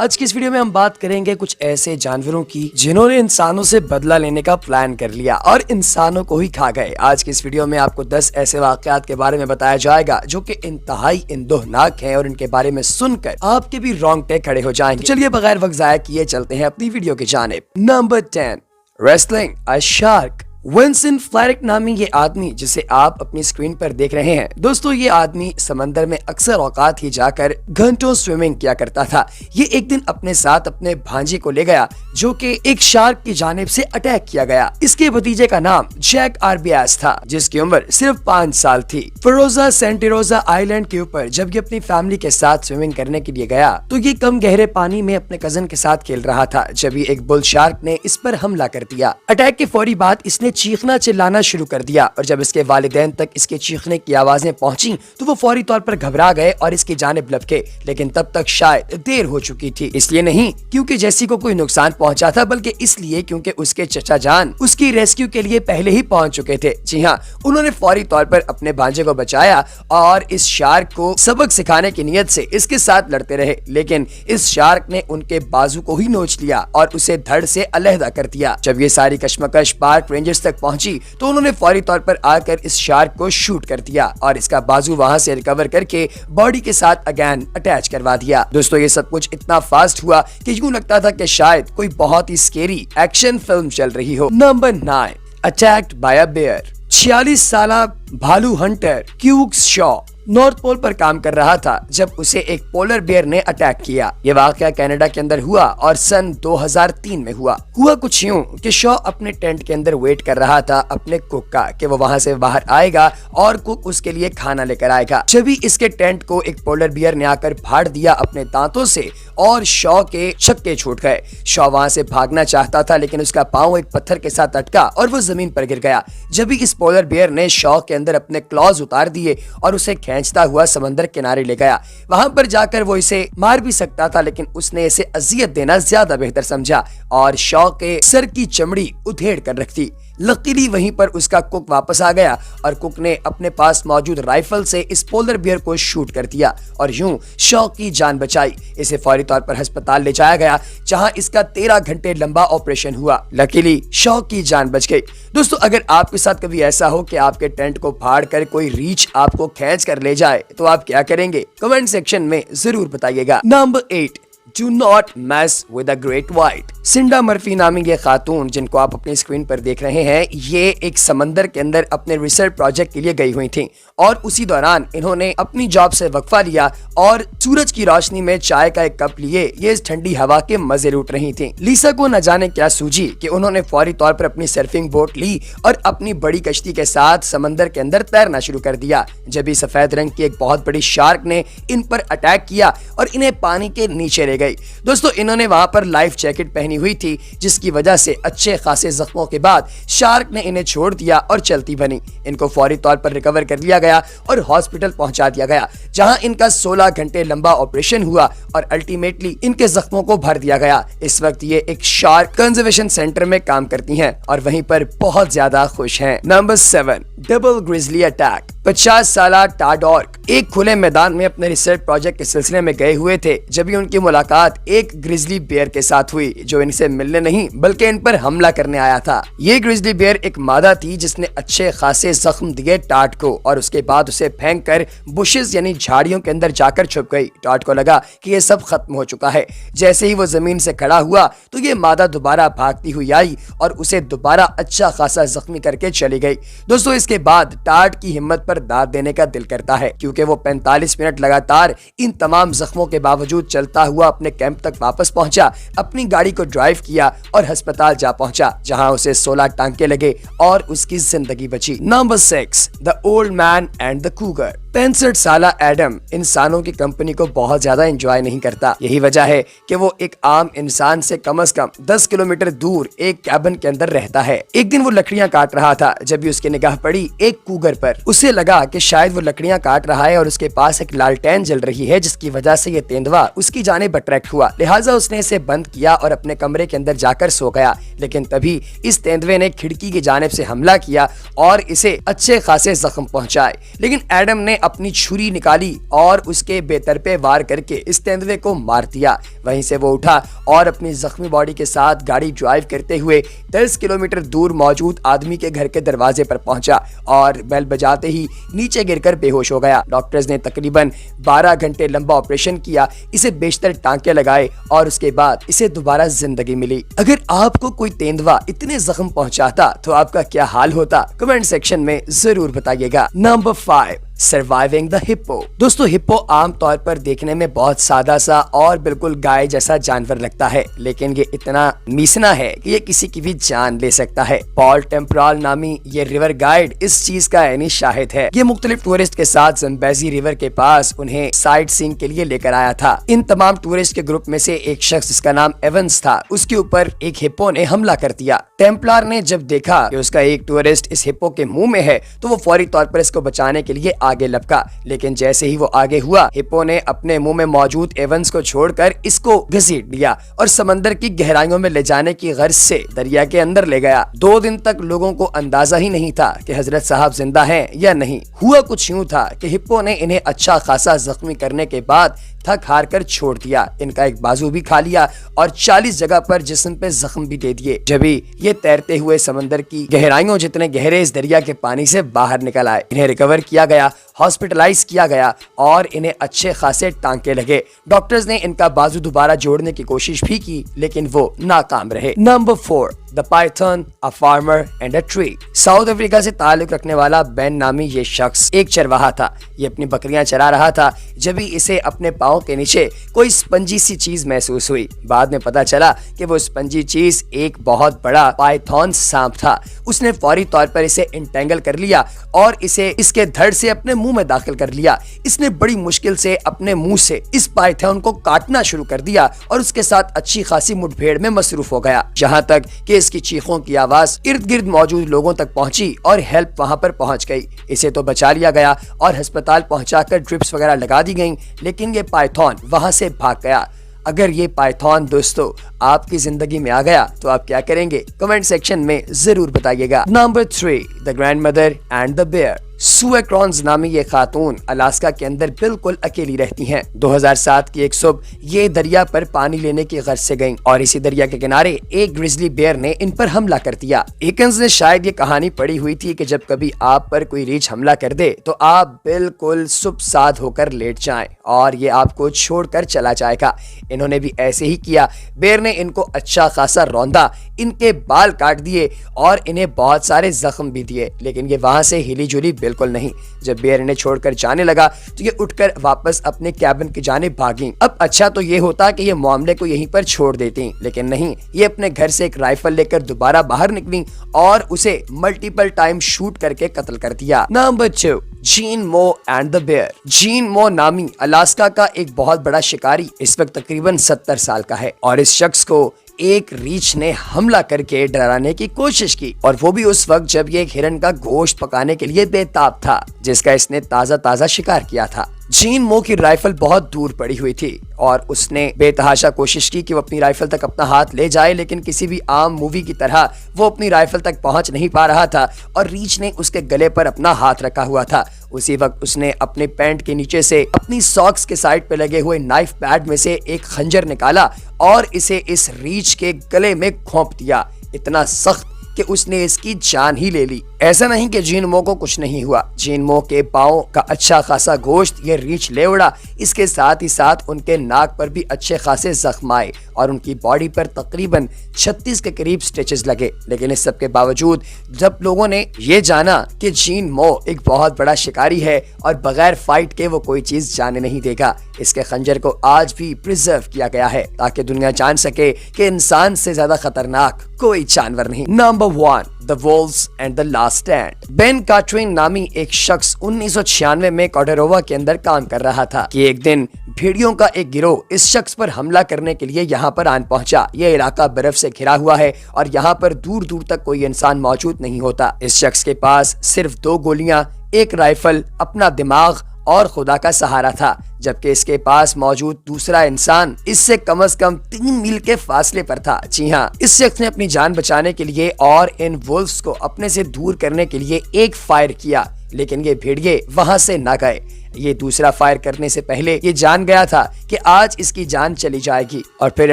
आज की इस वीडियो में हम बात करेंगे कुछ ऐसे जानवरों की जिन्होंने इंसानों से बदला लेने का प्लान कर लिया और इंसानों को ही खा गए। आज की इस वीडियो में आपको 10 ऐसे वाकयात के बारे में बताया जाएगा जो कि इंतहाई इंदोहनाक हैं और इनके बारे में सुनकर आपके भी रोंगटे खड़े हो जाएंगे। चलिए बगैर वक्त जाया किए चलते हैं अपनी वीडियो की जानिब। Number 10, wrestling a shark. Vinson Flaric नामी ये आदमी जिसे आप अपनी स्क्रीन पर देख रहे हैं, दोस्तों ये आदमी समंदर में अक्सर औकात ही जाकर घंटों स्विमिंग किया करता था। ये एक दिन अपने साथ अपने भांजे को ले गया जो कि एक शार्क की जानिब से अटैक किया गया। इसके भतीजे का नाम जैक आरबियास था जिसकी उम्र सिर्फ 5 साल थी। फरोजा सेंटेरोजा आइलैंड के ऊपर जब ये अपनी फैमिली के साथ स्विमिंग करने के लिए गया तो ये कम गहरे पानी में अपने कजन के साथ खेल रहा था जब ये एक बुल शार्क ने इस पर हमला कर दिया। अटैक के फौरी बाद इसने चीखना चिल्लाना शुरू कर दिया और जब इसके वालिदैन तक इसके चीखने की आवाजें पहुंची तो वो फौरी तौर पर घबरा गए और इसकी जानिब लपके, लेकिन तब तक शायद देर हो चुकी थी। इसलिए नहीं क्योंकि जैसी को कोई नुकसान पहुंचा था, बल्कि इसलिए क्योंकि उसके चचा जान उसकी रेस्क्यू के लिए पहले ही पहुंच चुके थे। जी हाँ, उन्होंने फौरी तौर पर अपने भांजे को बचाया और इस शार्क को सबक सिखाने की नीयत से इसके साथ लड़ते रहे, लेकिन इस शार्क ने उनके बाजू को ही नोच लिया और उसे धड़ से अलहदा कर दिया। जब ये सारी कश्मकश पार्क रेंजर्स तक पहुंची तो उन्होंने फौरी तौर पर आकर इस शार्क को शूट कर दिया और इसका बाजू वहां से रिकवर करके बॉडी के साथ अगेन अटैच करवा दिया। दोस्तों ये सब कुछ इतना फास्ट हुआ कि यूं लगता था कि शायद कोई बहुत ही स्केरी एक्शन फिल्म चल रही हो। Number 9, attacked by a bear. 46 साला भालू हंटर क्यूक्स शॉ नॉर्थ पोल पर काम कर रहा था जब उसे एक पोलर बेयर ने अटैक किया। ये वाकया कनाडा के अंदर हुआ और सन 2003 में हुआ कुछ यूं कि शॉ अपने टेंट के अंदर वेट कर रहा था अपने कुक का कि वो वहां से बाहर आएगा और कुक उसके लिए खाना लेकर आएगा। जब भी इसके टेंट को एक पोलर बियर ने आकर फाड़ दिया अपने दांतों से और शॉ के छक्के छूट गए। शॉ वहां से भागना चाहता था लेकिन उसका पांव एक पत्थर के साथ अटका और वो जमीन पर गिर गया। जब भी इस पोलर बियर ने शॉ के अंदर अपने क्लॉज उतार दिए और उसे खींचता हुआ समंदर किनारे ले गया। वहां पर जाकर वो इसे मार भी सकता था लेकिन उसने इसे अजियत देना ज्यादा बेहतर समझा और शॉ के सर की चमड़ी उधेड़ कर रख दी। लकीली वहीं पर उसका कुक वापस आ गया और कुक ने अपने पास मौजूद राइफल से इस पोलर बियर को शूट कर दिया और यूं शॉ की जान बचाई। इसे फौरी तौर पर अस्पताल ले जाया गया जहां इसका 13 घंटे लंबा ऑपरेशन हुआ। लकीली शॉ की जान बच गई। दोस्तों अगर आपके साथ कभी ऐसा हो कि आपके टेंट को फाड़ कर कोई रीछ आपको खींच कर ले जाए तो आप क्या करेंगे? कमेंट सेक्शन में जरूर बताइएगा। Number 8, Do not mess with a great white। Cinda Murphy नामी ये खातून जिनको आप अपनी स्क्रीन पर देख रहे हैं, ये एक समंदर के अंदर अपने रिसर्च प्रोजेक्ट के लिए गई हुई थी और उसी दौरान इन्होंने अपनी जॉब से वक्फा लिया और सूरज की रोशनी में चाय का एक कप लिए ये इस ठंडी हवा के मजे लूट रही थी। लीसा को न जाने क्या सूझी कि उन्होंने फौरी तौर पर अपनी सर्फिंग बोट ली और अपनी बड़ी कश्ती के साथ समंदर के अंदर तैरना शुरू कर दिया। जब सफेद रंग की एक बहुत बड़ी शार्क ने इन पर अटैक किया और इन्हें पानी के नीचे ले गई। दोस्तों इन्होंने वहां पर लाइफ जैकेट पहनी हुई थी जिसकी वजह से अच्छे खासे जख्मों के बाद शार्क ने इन्हें छोड़ दिया और चलती बनी। इनको फौरी तौर पर रिकवर कर लिया गया और हॉस्पिटल पहुंचा दिया गया जहां इनका 16 घंटे लंबा ऑपरेशन हुआ और अल्टीमेटली इनके जख्मों को भर दिया गया। इस वक्त ये एक शार्क कंजर्वेशन सेंटर में काम करती हैं और वहीं पर बहुत ज्यादा खुश हैं। Number 7, double grizzly attack. 50 साला टाडॉर्क एक खुले मैदान में अपने रिसर्च प्रोजेक्ट के सिलसिले में गए हुए थे जब भी उनकी मुलाकात एक ग्रिजली बेयर के साथ हुई जो इनसे मिलने नहीं बल्कि इन पर हमला करने आया था। ये ग्रिजली बेयर एक मादा थी जिसने अच्छे खासे जख्म दिए टाट को और उसके बाद उसे फेंक कर बुशेस यानी झाड़ियों के अंदर जाकर छुप गई। टाट को लगा कि ये सब खत्म हो चुका है। जैसे ही वो जमीन से खड़ा हुआ तो ये मादा दोबारा भागती हुई आई और उसे दोबारा अच्छा खासा जख्मी करके चली गई। दोस्तों इसके बाद टाट की हिम्मत पर दाद देने का दिल करता है क्योंकि वो 45 मिनट लगातार इन तमाम जख्मों के बावजूद चलता हुआ अपने कैंप तक वापस पहुंचा, अपनी गाड़ी को ड्राइव किया और अस्पताल जा पहुंचा जहां उसे 16 टांके लगे और उसकी जिंदगी बची। Number 6, the old man and the Cougar. 65 साला एडम इंसानों की कंपनी को बहुत ज्यादा एंजॉय नहीं करता। यही वजह है कि वो एक आम इंसान से कम 10 किलोमीटर दूर एक कैबिन के अंदर रहता है। एक दिन वो लकड़ियां काट रहा था जब भी उसकी निगाह पड़ी एक कूगर पर। उसे लगा कि शायद वो लकड़ियां काट रहा है और उसके पास एक लालटेन जल रही है जिसकी वजह से ये तेंदुआ उसकी जानिब अट्रैक्ट हुआ। लिहाजा उसने इसे बंद किया और अपने कमरे के अंदर जाकर सो गया। लेकिन तभी इस तेंदुए ने खिड़की की जानिब से हमला किया और इसे अच्छे खासे जख्म पहुंचाए। लेकिन एडम ने अपनी छुरी निकाली और उसके बेतरपे वार करके इस तेंदुए को मार दिया। वहीं से वो उठा और अपनी जख्मी बॉडी के साथ गाड़ी ड्राइव करते हुए 10 किलोमीटर दूर मौजूद आदमी के घर के दरवाजे पर पहुंचा और बेल बजाते ही नीचे गिरकर बेहोश हो गया। डॉक्टर्स ने तकरीबन 12 घंटे लंबा ऑपरेशन किया, इसे बेशतर टांके लगाए और उसके बाद इसे दोबारा जिंदगी मिली। अगर आपको कोई तेंदुआ इतने जख्म पहुंचाता तो आपका क्या हाल होता? कमेंट सेक्शन में जरूर बताइएगा। Number 5, surviving the hippo. दोस्तों, हिप्पो आमतौर पर देखने में बहुत सादा सा और बिल्कुल गाय जैसा जानवर लगता है, लेकिन ये इतना मीसना है कि ये किसी की भी जान ले सकता है। पॉल टेम्परल नामी ये रिवर गाइड इस चीज का ऐनी शाहिद है। ये मुख्तलिफ टूरिस्ट के साथ जम्बेजी रिवर के पास उन्हें साइट सीइंग के लिए लेकर आया था। इन तमाम टूरिस्ट के ग्रुप में से एक शख्स जिसका नाम एवंस था, उसके ऊपर एक हिप्पो ने हमला कर दिया। टेम्पलर ने जब देखा कि उसका एक टूरिस्ट इस हिप्पो के मुंह में है तो वो फौरी तौर पर इसको बचाने के लिए आगे लपका, लेकिन जैसे ही वो आगे हुआ, हिप्पो ने अपने मुंह में मौजूद एवंस को छोड़कर इसको घसीट लिया और समंदर की गहराइयों में ले जाने की गर्ज से दरिया के अंदर ले गया। 2 दिन तक लोगों को अंदाजा ही नहीं था कि हजरत साहब जिंदा हैं या नहीं। हुआ कुछ यूं था कि हिप्पो ने इन्हें अच्छा खासा जख्मी करने के बाद थक हार कर छोड़ दिया। इनका एक बाजू भी खा लिया और 40 जगह पर जिस्म पे जख्म भी दे दिए। जब ये तैरते हुए समंदर की गहराइयों जितने गहरे इस दरिया के पानी से बाहर निकल आए। इन्हें रिकवर किया गया, हॉस्पिटलाइज किया गया और इन्हें अच्छे खासे टांके लगे। डॉक्टर्स ने इनका बाजू दोबारा जोड़ने की कोशिश भी की, लेकिन वो नाकाम रहे। Number 4, the Python, a farmer and a tree. South Africa से ताल्लुक रखने वाला बेन नामी ये शख्स एक चरवाहा था। ये अपनी बकरियां चरा रहा था जब इसे अपने पाँव के नीचे कोई स्पंजी सी चीज महसूस हुई। बाद में पता चला कि वो स्पंजी चीज एक बहुत बड़ा पाइथन सांप था। उसने फौरी तौर पर इसे इंटेंगल कर लिया और इसे इसके धड़ से अपने मुंह में दाखिल कर लिया। इसने बड़ी मुश्किल से अपने मुंह से इस पाइथन को काटना शुरू कर दिया और उसके साथ अच्छी खासी मुठभेड़ में मसरूफ हो गया, जहाँ तक कि इसकी चीखों की आवाज इर्द गिर्द मौजूद लोगों तक पहुंची और हेल्प वहां पर पहुंच गई। इसे तो बचा लिया गया और अस्पताल पहुंचाकर ड्रिप्स वगैरह लगा दी गईं, लेकिन ये पाइथन वहां से भाग गया। अगर ये पाइथन दोस्तों आपकी जिंदगी में आ गया तो आप क्या करेंगे? कमेंट सेक्शन में जरूर बताइएगा। Number 3, the grandmother and the bear. Sue Acrons नामी ये खातून अलास्का के अंदर बिल्कुल अकेली रहती हैं। 2007 की एक सुबह ये दरिया पर पानी लेने की गर्ज से गईं और इसी दरिया के किनारे एक ग्रिजली बेयर ने इन पर हमला कर दिया। एकन्स ने शायद ये कहानी पढ़ी हुई थी कि जब कभी आप पर कोई रीछ हमला कर दे तो आप बिल्कुल सुबसाद होकर लेट जाएं और ये आपको छोड़कर चला जाएगा। इन्होंने भी ऐसे ही किया। बेयर ने इनको अच्छा खासा रौंदा, इनके बाल काट दिए और इन्हें बहुत सारे जख्म भी दिए, लेकिन ये वहां से हिली जुली बिल्कुल नहीं। जब बेयर इन्हें छोड़कर जाने लगा तो ये उठकर वापस अपने कैबिन की जानिब भागी। अब अच्छा तो ये होता कि ये मामले को यहीं पर छोड़ देती, लेकिन नहीं, ये अपने घर से एक राइफल लेकर दोबारा बाहर निकली और उसे मल्टीपल टाइम शूट करके कत्ल कर दिया। नंबर 2, जीन मो एंड द बेयर। जीन मो नामी अलास्का का एक बहुत बड़ा शिकारी इस वक्त तकरीबन 70 साल का है और इस शख्स को एक रीछ ने हमला करके डराने की कोशिश की, और वो भी उस वक्त जब ये एक हिरन का गोश्त पकाने के लिए बेताब था, जिसका इसने ताजा शिकार किया था। जीन मो की राइफल बहुत दूर पड़ी हुई थी और उसने बेतहाशा कोशिश की कि वो अपनी राइफल तक अपना हाथ ले जाए, लेकिन किसी भी आम मूवी की तरह वो अपनी राइफल तक पहुंच नहीं पा रहा था और रीछ ने उसके गले पर अपना हाथ रखा हुआ था। उसी वक्त उसने अपने पैंट के नीचे से अपनी सॉक्स के साइड पे लगे हुए नाइफ पैड में से एक खंजर निकाला और इसे इस रीछ के गले में घोंप दिया, इतना सख्त कि उसने इसकी जान ही ले ली। ऐसा नहीं कि जीन मो को कुछ नहीं हुआ। जीन मो के पाँव का अच्छा खासा गोश्त ये रीछ ले उड़ा। इसके साथ ही साथ उनके नाक पर भी अच्छे खासे जख्म आए और उनकी बॉडी पर तकरीबन 36 के करीब स्टिचेस लगे। लेकिन इस सब के बावजूद जब लोगों ने ये जाना कि जीन मो एक बहुत बड़ा शिकारी है और बगैर फाइट के वो कोई चीज जाने नहीं देगा, इसके खंजर को आज भी प्रिजर्व किया गया है ताकि दुनिया जान सके कि इंसान से ज्यादा खतरनाक कोई जानवर नहीं। Number 1, the wolves and the last stand. Ben Katrin नामी एक शख्स 1996 में कॉडेरोवा के अंदर काम कर रहा था कि एक दिन भेड़ियों का एक गिरोह इस शख्स पर हमला करने के लिए यहाँ पर आन पहुंचा। ये इलाका बर्फ से घिरा हुआ है और यहाँ पर दूर दूर तक कोई इंसान मौजूद नहीं होता। इस शख्स के पास सिर्फ 2 गोलियां, एक राइफल, अपना दिमाग और खुदा का सहारा था, जबकि इसके पास मौजूद दूसरा इंसान इससे कम से कम 3 मील के फासले पर था। जी हाँ, इस शख्स ने अपनी जान बचाने के लिए और इन वुल्व्स को अपने से दूर करने के लिए एक फायर किया, लेकिन ये भेड़िए वहां से ना गए। ये दूसरा फायर करने से पहले ये जान गया था कि आज इसकी जान चली जाएगी, और फिर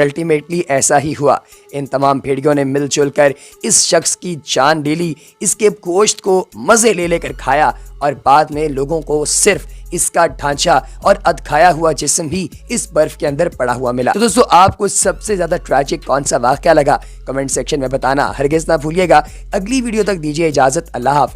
अल्टीमेटली ऐसा ही हुआ। इन तमाम भेड़ियों ने मिलजुल कर इस शख्स की जान ले ली, इसके गोश्त को मजे ले लेकर खाया, और बाद में लोगों को सिर्फ इसका ढांचा और अधखाया हुआ जिस्म ही इस बर्फ के अंदर पड़ा हुआ मिला। तो दोस्तों, आपको सबसे ज्यादा ट्रैजिक कौन सा वाकया लगा, कमेंट सेक्शन में बताना हरगिज ना भूलिएगा। अगली वीडियो तक दीजिए इजाजत। अल्लाह हाफ़िज़।